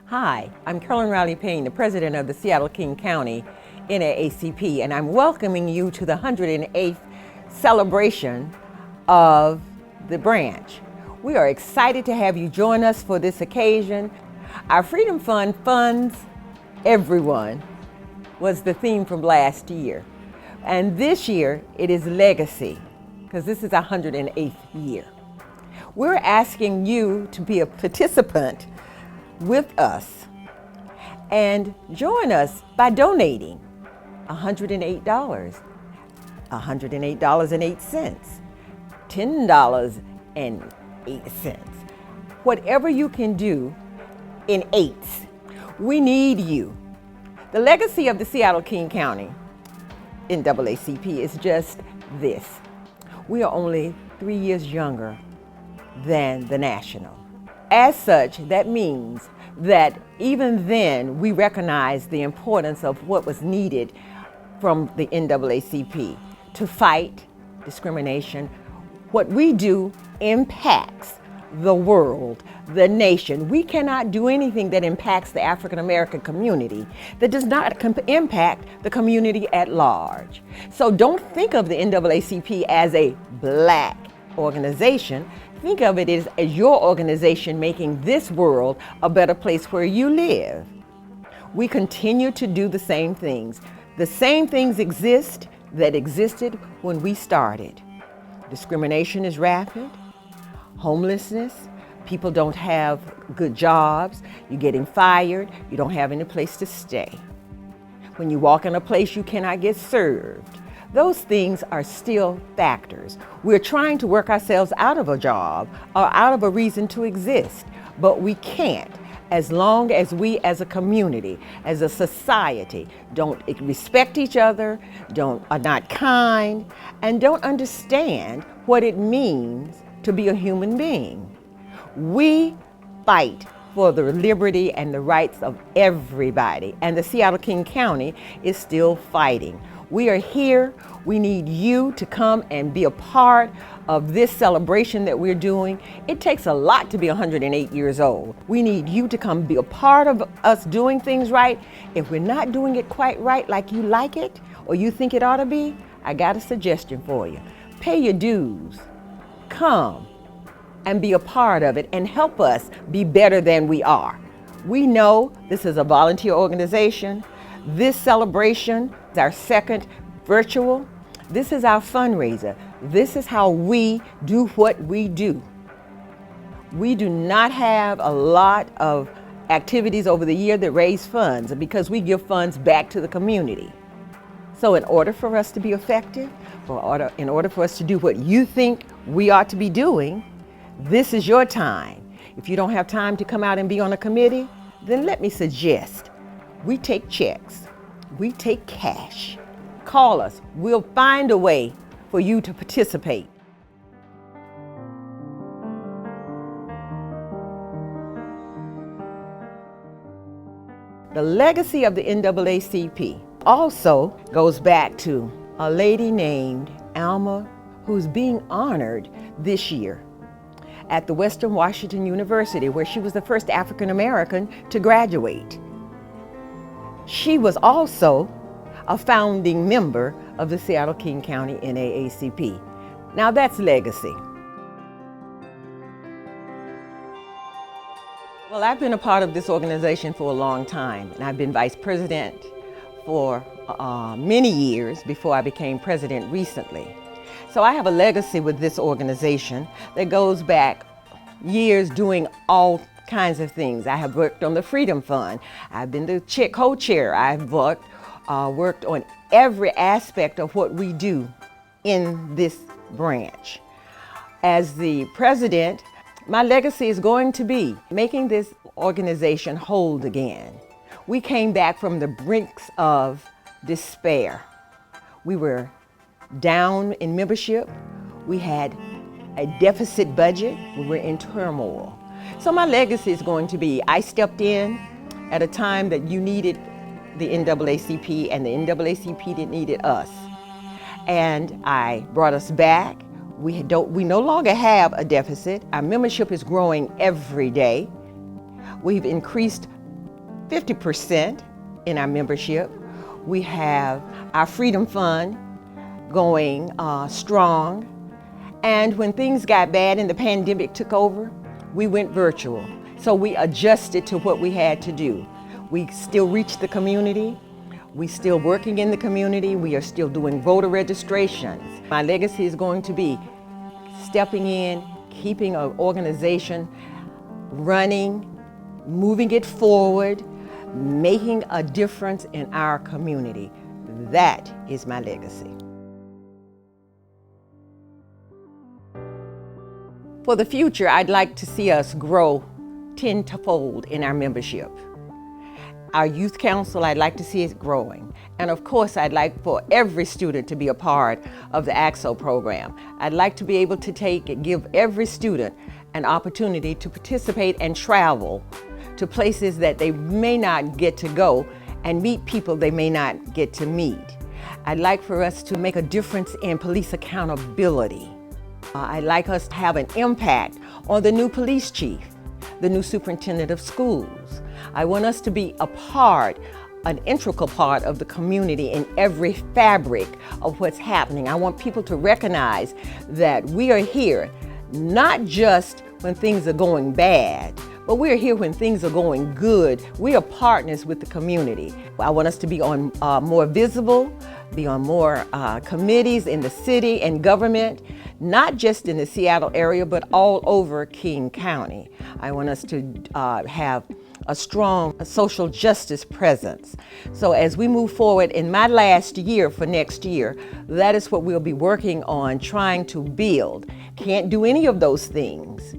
Hi, I'm Carolyn Riley-Payne, the president of the Seattle-King County NAACP, and I'm welcoming you to the 108th celebration of the branch. We are excited to have you join us for this occasion. Our Freedom Fund funds everyone was the theme from last year. And this year it is legacy, because this is our 108th year. We're asking you to be a participant with us and join us by donating $108, $108.08, $10.08, whatever you can do in eights. We need you. The legacy of the Seattle-King County NAACP is just this. We are only 3 years younger than the national. As such, that means that even then we recognize the importance of what was needed from the NAACP to fight discrimination. What we do impacts the world, the nation. We cannot do anything that impacts the African American community that does not impact the community at large. So don't think of the NAACP as a black organization. Think of it as your organization making this world a better place where you live. We continue to do the same things. The same things exist that existed when we started. Discrimination is rapid, homelessness, people don't have good jobs, you're getting fired, you don't have any place to stay. When you walk in a place, you cannot get served. Those things are still factors. We're trying to work ourselves out of a job or out of a reason to exist, but we can't as long as we as a community, as a society, don't respect each other, are not kind, and don't understand what it means to be a human being. We fight for the liberty and the rights of everybody, and the Seattle-King County is still fighting. We are here. We need you to come and be a part of this celebration that we're doing. It takes a lot to be 108 years old. We need you to come be a part of us doing things right. If we're not doing it quite right like you like it or you think it ought to be, I got a suggestion for you. Pay your dues. Come and be a part of it and help us be better than we are. We know this is a volunteer organization. This celebration is our second virtual. This is our fundraiser. This is how we do what we do. We do not have a lot of activities over the year that raise funds because we give funds back to the community. So in order for us to be effective, in order for us to do what you think we ought to be doing, this is your time. If you don't have time to come out and be on a committee, then let me suggest we take checks, we take cash. Call us, we'll find a way for you to participate. The legacy of the NAACP also goes back to a lady named Alma, who's being honored this year at the Western Washington University, where she was the first African American to graduate. She was also a founding member of the Seattle-King County NAACP. Now that's legacy. Well, I've been a part of this organization for a long time, and I've been vice president for many years before I became president recently. So I have a legacy with this organization that goes back years doing all kinds of things. I have worked on the Freedom Fund. I've been the co-chair. I've worked on every aspect of what we do in this branch. As the president, my legacy is going to be making this organization whole again. We came back from the brinks of despair. We were down in membership. We had a deficit budget. We were in turmoil. So my legacy is going to be, I stepped in at a time that you needed the NAACP and the NAACP needed us. And I brought us back. We no longer have a deficit. Our membership is growing every day. We've increased 50% in our membership. We have our Freedom Fund going strong. And when things got bad and the pandemic took over, we went virtual. So we adjusted to what we had to do. We still reach the community. We still working in the community. We are still doing voter registrations. My legacy is going to be stepping in, keeping an organization running, moving it forward, making a difference in our community. That is my legacy. For the future, I'd like to see us grow tenfold in our membership. Our youth council, I'd like to see it growing. And of course, I'd like for every student to be a part of the AXO program. I'd like to be able to give every student an opportunity to participate and travel to places that they may not get to go and meet people they may not get to meet. I'd like for us to make a difference in police accountability. I'd like us to have an impact on the new police chief, the new superintendent of schools. I want us to be an integral part of the community in every fabric of what's happening. I want people to recognize that we are here not just when things are going bad, but we're here when things are going good. We are partners with the community. I want us to be on more visible, be on more committees in the city and government, not just in the Seattle area, but all over King County. I want us to have a strong social justice presence. So as we move forward in my last year for next year, that is what we'll be working on, trying to build. Can't do any of those things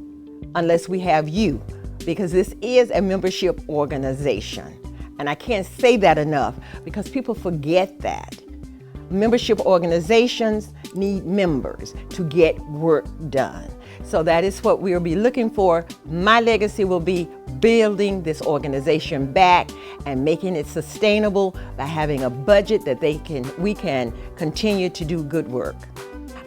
unless we have you, because this is a membership organization. And I can't say that enough because people forget that. Membership organizations need members to get work done. So that is what we'll be looking for. My legacy will be building this organization back and making it sustainable by having a budget that we can continue to do good work.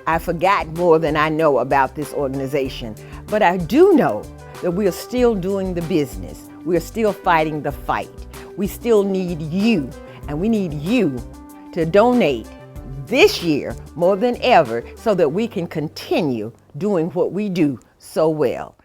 I forgot more than I know about this organization, but I do know that we are still doing the business. We are still fighting the fight. We still need you, and we need you to donate this year more than ever so that we can continue doing what we do so well.